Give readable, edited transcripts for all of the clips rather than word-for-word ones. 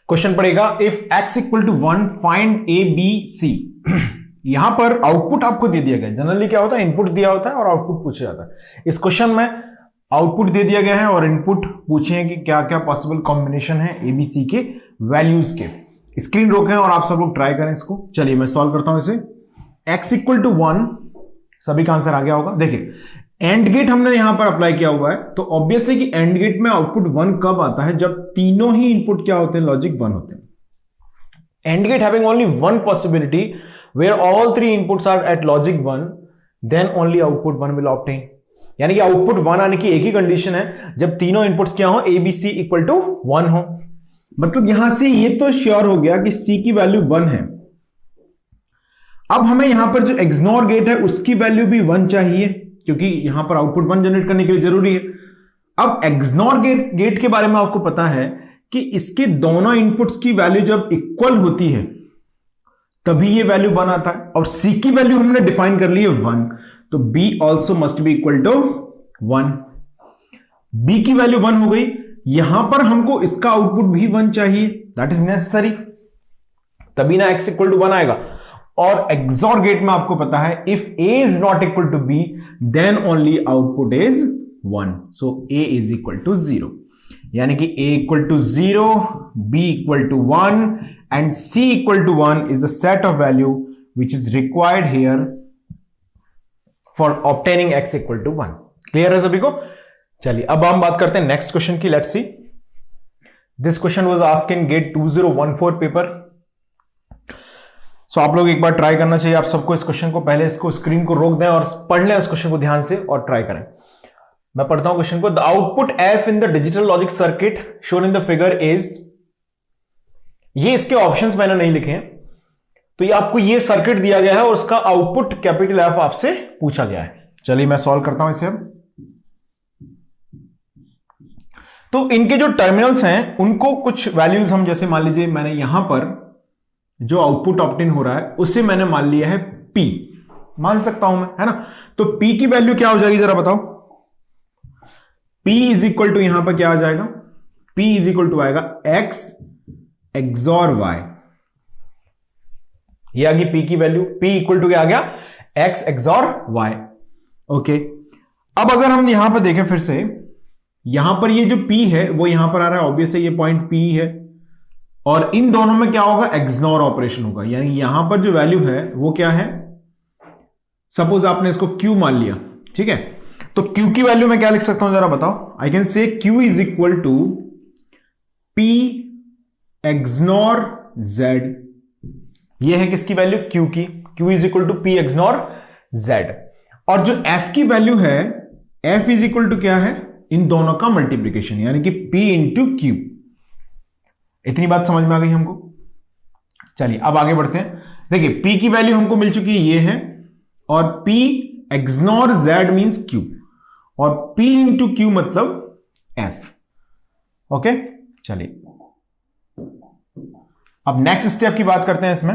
Question पड़ेगा if x equal to 1 find A B C. यहां पर आउटपुट आपको दे दिया गया है। जनरली क्या होता है, इनपुट दिया होता है और आउटपुट पूछा जाता है। इस क्वेश्चन में आउटपुट दे दिया गया है और इनपुट पूछे हैं कि क्या क्या पॉसिबल कॉम्बिनेशन है एबीसी के वैल्यूज के। स्क्रीन रोकें और आप सब लोग ट्राई करें इसको। चलिए मैं सॉल्व करता हूं इसे। x इक्वल टू 1, सभी का आंसर आ गया होगा। देखिए एंड गेट हमने यहां पर अप्लाई किया हुआ है, तो ऑब्वियस है कि एंड गेट में आउटपुट 1 कब आता है, जब तीनों ही इनपुट क्या होते हैं, लॉजिक 1 होते हैं। And gate having only one possibility where all 3 inputs are at logic 1, then only output 1 will obtain. यानी कि आउटपुट 1 आने की एक ही कंडीशन है, जब तीनों इनपुट्स क्या हो, A B C equal to 1 हो। मतलब यहां से ये तो श्योर हो गया कि सी की वैल्यू 1 है। अब हमें यहां पर जो एक्सनॉर गेट है उसकी वैल्यू भी 1 चाहिए, क्योंकि यहां पर आउटपुट 1 जनरेट करने के लिए जरूरी है। अब एक्सनॉर गेट के बारे में आपको पता है कि इसके दोनों इनपुट्स की वैल्यू जब इक्वल होती है तभी ये वैल्यू 1 आता है, और सी की वैल्यू हमने डिफाइन कर ली है 1, तो B also must be equal to 1। B की वैल्यू 1 हो गई। यहां पर हमको इसका आउटपुट भी 1 चाहिए, दैट इज नेसेसरी, तभी ना x इक्वल टू 1 आएगा। और एक्सॉर गेट में आपको पता है if a is not equal to b then only output is 1, so a is equal to 0। यानी कि a equal to 0, b equal to 1 and c equal to 1 is the set of value which is required here for obtaining x equal to 1। Clear है सभी को? चलिए अब हम बात करते हैं नेक्स्ट क्वेश्चन की। Let's see, this question was asked in GATE 2014 paper. So आप लोग एक बार ट्राई करना चाहिए आप सबको इस क्वेश्चन को। पहले इसको स्क्रीन को रोक दें और पढ़ लें उस क्वेश्चन को ध्यान से और ट्राई करें। मैं पढ़ता हूं क्वेश्चन को। The output F in the digital logic circuit shown in the figure is, ये इसके ऑप्शंस मैंने नहीं लिखे हैं, तो ये आपको ये सर्किट दिया गया है और उसका आउटपुट कैपिटल एफ आपसे पूछा गया है। चलिए मैं सॉल्व करता हूं इसे अब। तो इनके जो टर्मिनल्स हैं उनको कुछ वैल्यूज हम, जैसे मान लीजिए मैंने यहां पर जो आउटपुट ऑब्टेन हो रहा है उसे मैंने मान लिया है P, मान सकता हूं मैं, है ना। तो P की वैल्यू क्या हो जाएगी जरा बताओ। P इज इक्वल टू यहां पर क्या आ जाएगा, P इज इक्वल टू आएगा X एक्सॉर Y। ये आ गई P की वैल्यू। P इक्वल टू क्या आ गया, X एक्सॉर Y। ओके, अब अगर हम यहां पर देखें फिर से, यहां पर ये जो P है वो यहां पर आ रहा है, ऑब्वियस है ये पॉइंट P है, और इन दोनों में क्या होगा, एक्सनॉर ऑपरेशन होगा। यानी यहां पर जो वैल्यू है वो क्या है, सपोज आपने इसको Q मान लिया, ठीक है। तो Q की वैल्यू मैं क्या लिख सकता हूं जरा बताओ। I can say Q is equal to P XNOR Z। ये है किसकी वैल्यू, Q की। Q is equal to P XNOR Z। और जो F की वैल्यू है, F इज इक्वल टू क्या है, इन दोनों का मल्टीप्लीकेशन, यानी कि P इंटू Q। इतनी बात समझ में आ गई हमको। चलिए अब आगे बढ़ते हैं। देखिए P की वैल्यू हमको मिल चुकी है, ये है, और P XNOR Z means Q, और P इंटू Q मतलब F। ओके, चलिए अब नेक्स्ट स्टेप की बात करते हैं इसमें।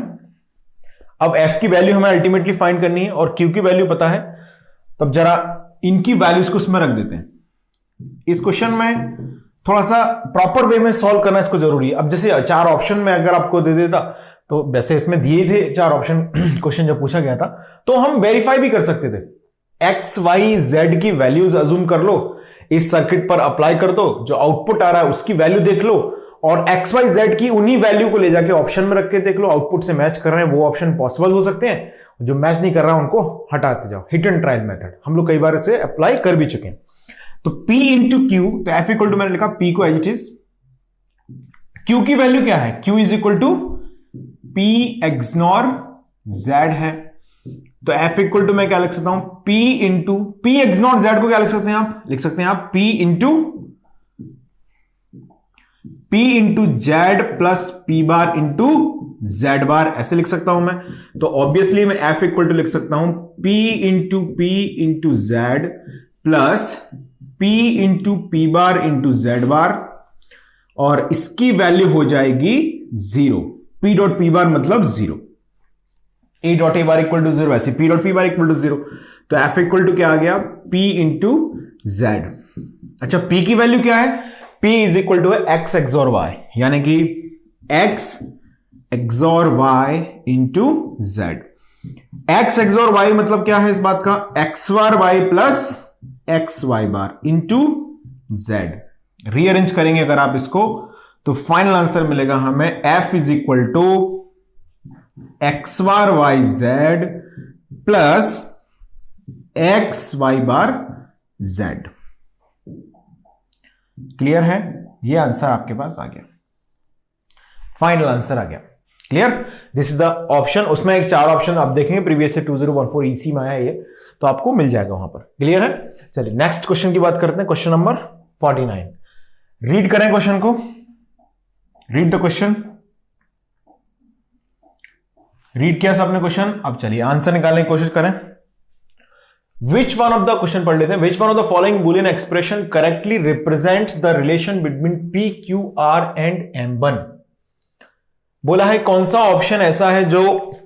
अब F की वैल्यू हमें अल्टीमेटली फाइंड करनी है और Q की वैल्यू पता है, तब जरा इनकी वैल्यूज को इसमें रख देते हैं। इस क्वेश्चन में थोड़ा सा प्रॉपर वे में सॉल्व करना इसको जरूरी है। अब जैसे 4 ऑप्शन में अगर आपको दे देता, तो वैसे इसमें दिए थे 4 ऑप्शन क्वेश्चन जब पूछा गया था, तो हम वेरीफाई भी कर सकते थे। एक्स वाई जेड की वैल्यूज अज्यूम कर लो, इस सर्किट पर अप्लाई कर दो, जो आउटपुट आ रहा है उसकी वैल्यू देख लो, और एक्स वाई जेड की उन्हीं वैल्यू को ले जाके ऑप्शन में रख के देख लो, आउटपुट से मैच कर रहे हैं वो ऑप्शन पॉसिबल हो सकते हैं, जो मैच नहीं कर रहा है उनको हटाते जाओ। हिट एंड ट्रायल मेथड हम लोग कई बार इसे अप्लाई कर भी चुके हैं। तो P इंटू Q, तो F इक्वल टू मैंने लिखा P को एज इट इज। Q की वैल्यू क्या है, Q is equal to P XNOR Z है, तो F इक्वल टू मैं क्या लिख सकता हूं, P into P XNOR Z को क्या लिख सकते हैं आप, लिख सकते हैं आप P into Z plus P bar into Z बार, ऐसे लिख सकता हूं मैं। तो ऑब्वियसली मैं F इक्वल टू लिख सकता हूं P into Z plus P into P bar into Z बार, और इसकी वैल्यू हो जाएगी 0। P डॉट P बार मतलब 0, A dot A bar equal to 0, ऐसे P dot P bar equal to 0। तो F इक्वल टू क्या आ गया, P इंटू Z। अच्छा, P की वैल्यू क्या है, P is equal to X XOR Y, यानी कि x XOR y into Z. x XOR y मतलब क्या है इस बात का, x बार y plus X Y bar into Z. Rearrange करेंगे अगर आप इसको तो फाइनल आंसर मिलेगा हमें f is equal to X bar Y Z plus X Y bar Z. Clear है? ये आंसर आपके पास आ गया, फाइनल आंसर आ गया। Clear? This is the option. उसमें एक 4 ऑप्शन आप देखेंगे, प्रीवियस से 2014 ईसी में आया ये, तो आपको मिल जाएगा वहां पर। क्लियर है? चलिए नेक्स्ट क्वेश्चन की बात करते हैं, क्वेश्चन नंबर 49। रीड करें क्वेश्चन को, रीड द क्वेश्चन। रीड किया सबने क्वेश्चन, अब चलिए आंसर निकालने की कोशिश करें। Which one of the, question पढ़ लेते हैं, which one of the following Boolean expression correctly represents the relation between P Q R and M1। बोला है कौन सा ऑप्शन ऐसा है जो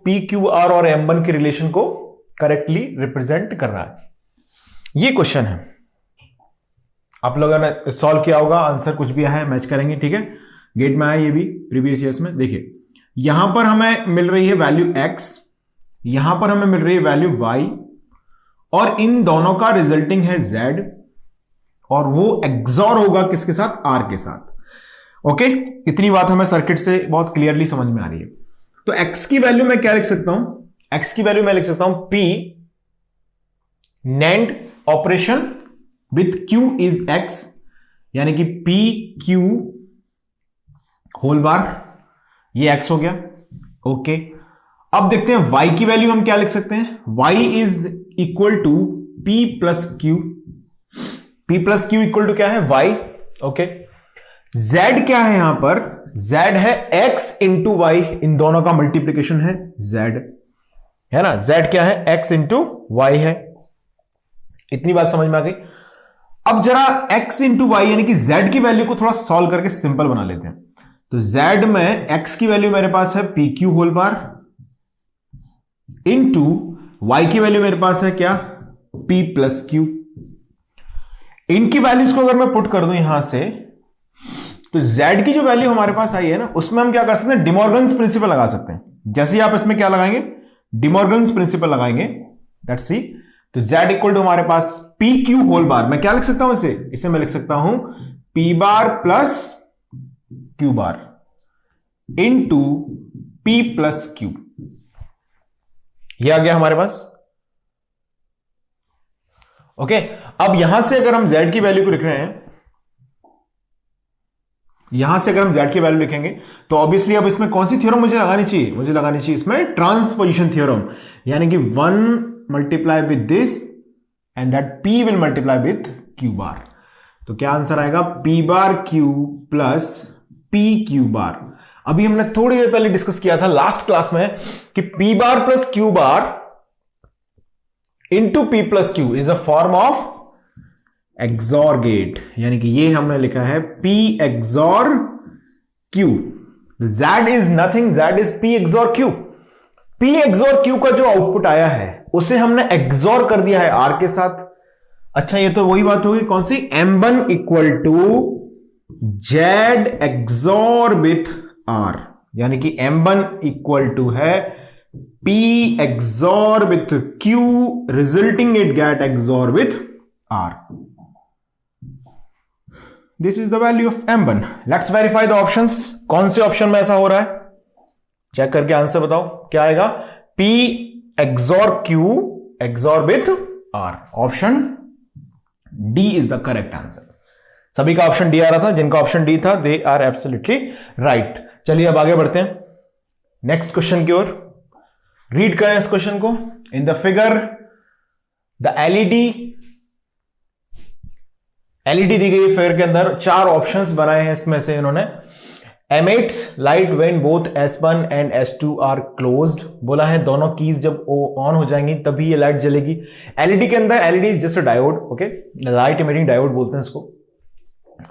पी क्यू आर और M1 के रिलेशन को करेक्टली रिप्रेजेंट कर रहा है। ये क्वेश्चन है, आप लोगों ने सॉल्व किया होगा, आंसर कुछ भी आया मैच करेंगे। ठीक है, गेट में आया ये भी प्रीवियस ईयर्स में। देखिए यहां पर हमें मिल रही है वैल्यू x, यहां पर हमें मिल रही है वैल्यू y, और इन दोनों का रिजल्टिंग है z, और वो एक्सॉर होगा किसके साथ, r के साथ। ओके, इतनी बात हमें सर्किट से बहुत क्लियरली समझ में आ रही है। तो x की वैल्यू मैं क्या लिख सकता हूं, x की वैल्यू मैं लिख सकता हूं p NAND operation with q is x, यानी कि p q होल बार, ये x हो गया। ओके, अब देखते हैं y की वैल्यू हम क्या लिख सकते हैं, y is equal to p plus Q. p plus Q equal to क्या है, y। ओके, z क्या है यहां पर, z है x इंटू वाई, इन दोनों का मल्टीप्लीकेशन है z, है ना। z क्या है, x इंटू वाई है। इतनी बात समझ में आ गई। अब जरा x इंटू वाई यानी कि z की वैल्यू को थोड़ा सॉल्व करके सिंपल बना लेते हैं। तो z में x की वैल्यू मेरे पास है P Q whole bar into y की वैल्यू मेरे पास है क्या, p प्लस क्यू। इनकी वैल्यूज को अगर मैं पुट कर दूं यहां से, तो z की जो वैल्यू हमारे पास आई है ना, उसमें हम क्या कर सकते हैं, डिमॉर्गन्स प्रिंसिपल लगा सकते हैं। जैसे ही आप इसमें क्या लगाएंगे, डिमॉर्गन्स प्रिंसिपल लगाएंगे, दैट्स सी। तो z इक्वल टू हमारे पास पी क्यू होल बार, मैं क्या लिख सकता हूं इसे मैं लिख सकता हूं p bar plus q bar into p plus q. यह आ गया हमारे पास। ओके, अब यहां से अगर हम z की वैल्यू को लिख रहे हैं, यहां से अगर हम z की वैल्यू लिखेंगे तो ऑब्वियसली अब इसमें कौन सी थ्योरम मुझे लगानी चाहिए, मुझे लगानी चाहिए इसमें ट्रांसपोजिशन थ्योरम, यानी कि 1 multiply with this and that p will multiply with q बार। तो क्या आंसर आएगा, p बार q प्लस p q बार। अभी हमने थोड़ी देर पहले डिस्कस किया था लास्ट क्लास में कि p bar plus q bar into p plus q is a form of XOR gate, यानी कि ये हमने लिखा है p XOR q। z is nothing, z is p XOR q। p XOR q का जो आउटपुट आया है उसे हमने एक्सॉर कर दिया है r के साथ। अच्छा, ये तो वही बात होगी, कौन सी, m1 equal to z XOR with r, यानी कि m1 इक्वल टू है p XOR with q resulting it gate XOR with r। This is the value of m1। Let's verify the options. कौन से ऑप्शन में ऐसा हो रहा है, चेक करके आंसर बताओ क्या आएगा, p XOR q XOR with r। Option D is the correct answer. सभी का ऑप्शन डी आ रहा था, जिनका ऑप्शन डी था दे आर एब्सोल्युटली राइट। चलिए अब आगे बढ़ते हैं नेक्स्ट क्वेश्चन की ओर। रीड करें इस क्वेश्चन को। In the figure the LED दी गई फिगर के अंदर 4 ऑप्शंस बनाए हैं, इसमें से इन्होंने emits light when both S1 and S2 are closed. बोला है दोनों कीज जब ऑन हो जाएंगी तभी ये लाइट जलेगी। एलईडी के अंदर, LED is just a diode, okay, light emitting diode बोलते हैं इसको।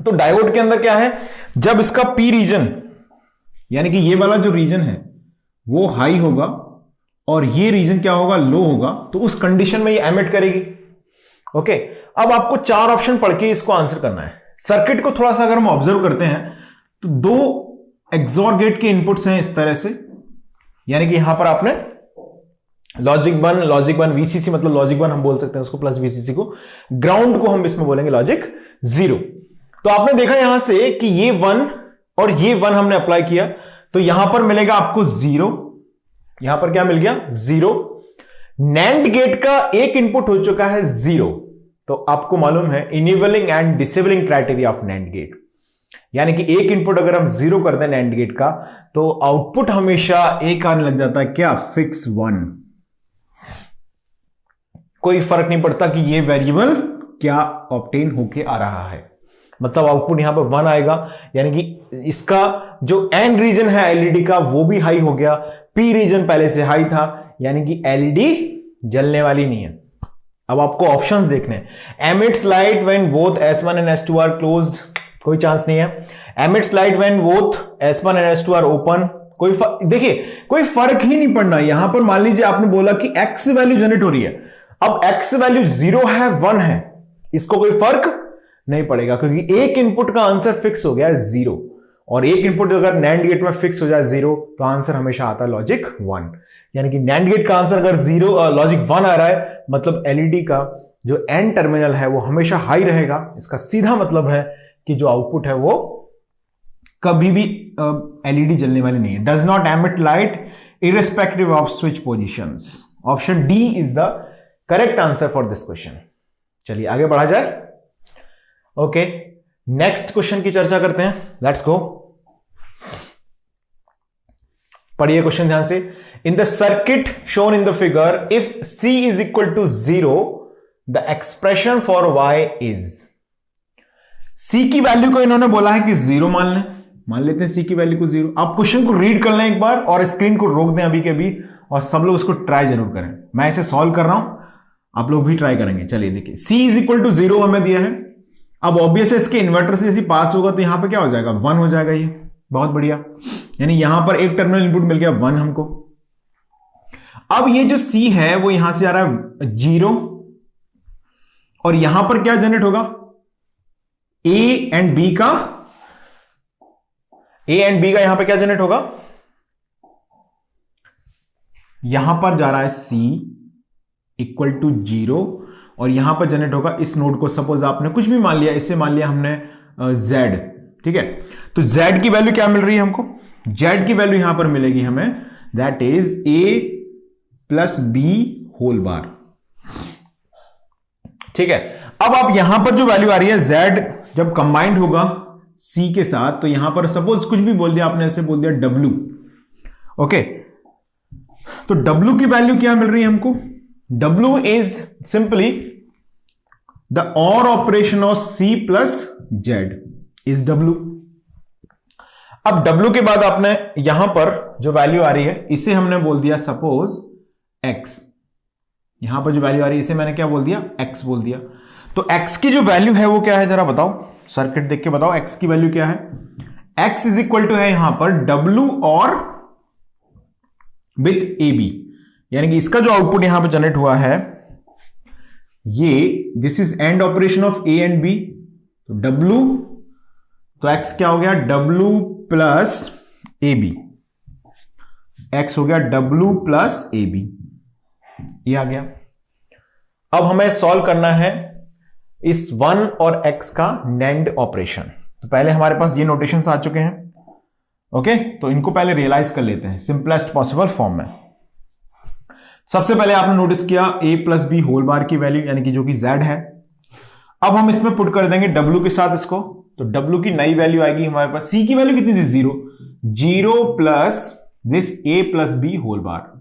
तो डायोड के अंदर क्या है, जब इसका पी रीजन यानी कि ये वाला जो रीजन है वो हाई होगा और ये रीजन क्या होगा, लो होगा, तो उस कंडीशन में ये एमिट करेगी। ओके, अब आपको 4 ऑप्शन पढ़ के इसको आंसर करना है। सर्किट को थोड़ा सा अगर हम ऑब्जर्व करते हैं तो 2 एक्सॉर गेट के इनपुट्स हैं इस तरह से, यानी कि यहां पर आपने लॉजिक 1 वीसीसी, मतलब लॉजिक 1 हम बोल सकते हैं उसको, प्लस वीसीसी को, ग्राउंड को हम इसमें बोलेंगे लॉजिक 0। तो आपने देखा यहां से कि ये 1 और ये 1 हमने अप्लाई किया, तो यहां पर मिलेगा आपको 0, यहां पर क्या मिल गया 0। नैंड गेट का एक इनपुट हो चुका है 0, तो आपको मालूम है enabling and disabling criteria of NAND gate, यानी कि एक इनपुट अगर हम 0 कर दें नैंड गेट का, तो आउटपुट हमेशा एक आने लग जाता है, क्या, फिक्स 1। कोई फर्क नहीं पड़ता कि ये वेरिएबल क्या ऑब्टेन होके आ रहा है, मतलब आउटपुट यहां पर 1 आएगा, यानी कि इसका जो एन रीजन है एलईडी का वो भी हाई हो गया, पी रीजन पहले से हाई था, यानी कि एलईडी जलने वाली नहीं है। अब आपको ऑप्शंस देखने हैं, emits light when both S1 and S2 are closed, कोई चांस नहीं है। Emits light when both S1 and S2 are open, देखिए कोई फर्क ही नहीं पड़ना। यहां पर मान लीजिए आपने बोला कि x वैल्यू जनरेट हो रही है, अब x वैल्यू 0 है 1 है, इसको कोई फर्क नहीं पड़ेगा, क्योंकि एक इनपुट का आंसर फिक्स हो गया है 0, और एक इनपुट अगर नैंड गेट में फिक्स हो जाए 0, तो आंसर हमेशा आता है लॉजिक 1। यानी कि नैंड गेट का आंसर अगर 0 लॉजिक 1 आ रहा है, मतलब एलईडी का जो एन टर्मिनल है वो हमेशा हाई रहेगा। इसका सीधा मतलब है कि जो आउटपुट है वो कभी भी एलईडी जलने वाली नहीं है। Does not emit light irrespective off switch positions. Option D is the correct answer for this question. चलिए आगे बढ़ा जाए। ओके, नेक्स्ट क्वेश्चन की चर्चा करते हैं, लेट्स गो। पढ़िए क्वेश्चन ध्यान से। In the circuit shown in the figure, if C is equal to 0, the expression for Y is. C की वैल्यू को इन्होंने बोला है कि 0 मान लेते हैं C की वैल्यू को 0। आप क्वेश्चन को रीड कर लें एक बार और स्क्रीन को रोक दें अभी के अभी, और सब लोग इसको ट्राई जरूर करें। मैं इसे सॉल्व कर रहा हूं, आप लोग भी ट्राई करेंगे। चलिए देखिए, C इज इक्वल टू 0 हमें दिया है। अब ऑब्वियस है इसके इन्वर्टर से जैसे पास होगा तो यहां पे क्या हो जाएगा, 1 हो जाएगा। ये बहुत बढ़िया, यानी यहां पर एक टर्मिनल इनपुट मिल गया 1 हमको। अब ये जो C है वो यहां से आ रहा है 0, और यहां पर क्या जनरेट होगा, A एंड B का यहां पर क्या जनरेट होगा, यहां पर जा रहा है C इक्वल टू 0, और यहां पर जनरेट होगा इस नोड को, सपोज आपने कुछ भी मान लिया, इससे मान लिया हमने Z, ठीक है। तो Z की वैल्यू क्या मिल रही है हमको, Z की वैल्यू यहां पर मिलेगी हमें, that is A plus B whole bar, ठीक है। अब आप यहां पर जो वैल्यू आ रही है Z जब कंबाइंड होगा C के साथ, तो यहां पर सपोज कुछ भी बोल दिया आपने, ऐसे बोल दिया W, ओके। तो W की वैल्यू क्या मिल रही है हमको, W is simply the OR operation of C plus Z is W। अब W के बाद आपने यहां पर जो वैल्यू आ रही है इसे हमने बोल दिया सपोज X। यहां पर जो वैल्यू आ रही है इसे मैंने क्या बोल दिया, X बोल दिया। तो X की जो वैल्यू है वो क्या है, जरा बताओ, सर्किट देख के बताओ X की वैल्यू क्या है। X इज इक्वल टू है यहां पर W और विथ AB, यानी कि इसका जो आउटपुट यहां पे जनरेट हुआ है ये, this is and operation of A and B, तो W, तो X क्या हो गया, W प्लस AB, X हो गया W प्लस AB, ये आ गया। अब हमें सॉल्व करना है इस 1 और X का NAND ऑपरेशन। तो पहले हमारे पास ये नोटेशंस आ चुके हैं, ओके, तो इनको पहले रियलाइज कर लेते हैं सिंपलेस्ट पॉसिबल फॉर्म में। सबसे पहले आपने नोटिस किया A plus B whole bar की वैल्यू, यानी कि जो कि Z है। अब हम इसमें पुट कर देंगे W के साथ इसको, तो W की नई वैल्यू आएगी हमारे पास। C की वैल्यू कितनी थी, 0 plus this A plus B whole bar,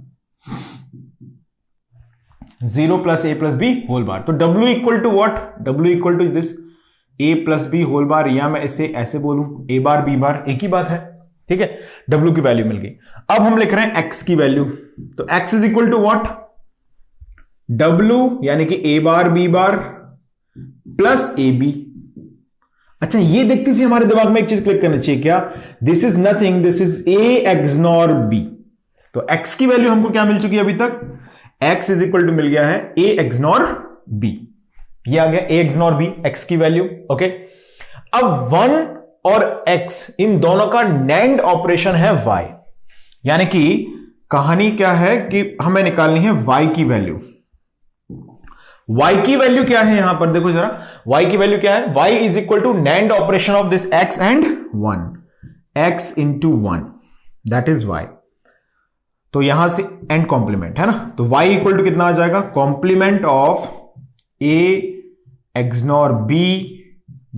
0 plus A plus B whole bar. तो W equal to what, W equal to this A plus B whole bar, या मैं इसे ऐसे बोलूं A बार B बार, एक ही बात है, ठीक है। W की वैल्यू मिल गई। अब हम लिख रहे हैं X की वैल्यू, तो X is equal to what, W यानी कि A bar B bar plus AB। अच्छा, ये देखते से हमारे दिमाग में एक चीज क्लिक करना चाहिए, क्या, this is nothing, this is A XNOR B। तो X की वैल्यू हमको क्या मिल चुकी है अभी तक, X इज इक्वल टू मिल गया है A XNOR B, ये आ गया A XNOR B, X की वैल्यू, ओके। अब 1 और x, इन दोनों का NAND ऑपरेशन है y। यानी कि कहानी क्या है कि हमें निकालनी है y की वैल्यू। y की वैल्यू क्या है यहां पर देखो जरा, y की वैल्यू क्या है, y is equal to NAND operation of this x and 1, x into 1, that is y। तो यहां से एंड कॉम्प्लीमेंट है ना, तो y इक्वल टू कितना आ जाएगा, complement of a XNOR b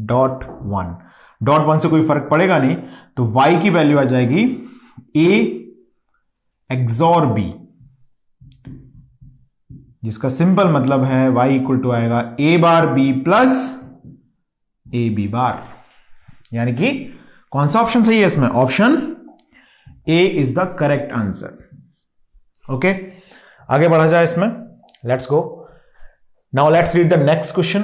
dot 1। Dot 1 से कोई फर्क पड़ेगा नहीं, तो y की वैल्यू आ जाएगी a XOR b, जिसका सिंपल मतलब है y इक्वल टू आएगा a bar b plus a b बार। यानी कि कौन सा ऑप्शन सही है इसमें, option a is the correct answer. Okay, आगे बढ़ा जाए इसमें, let's go. Now let's read the next question.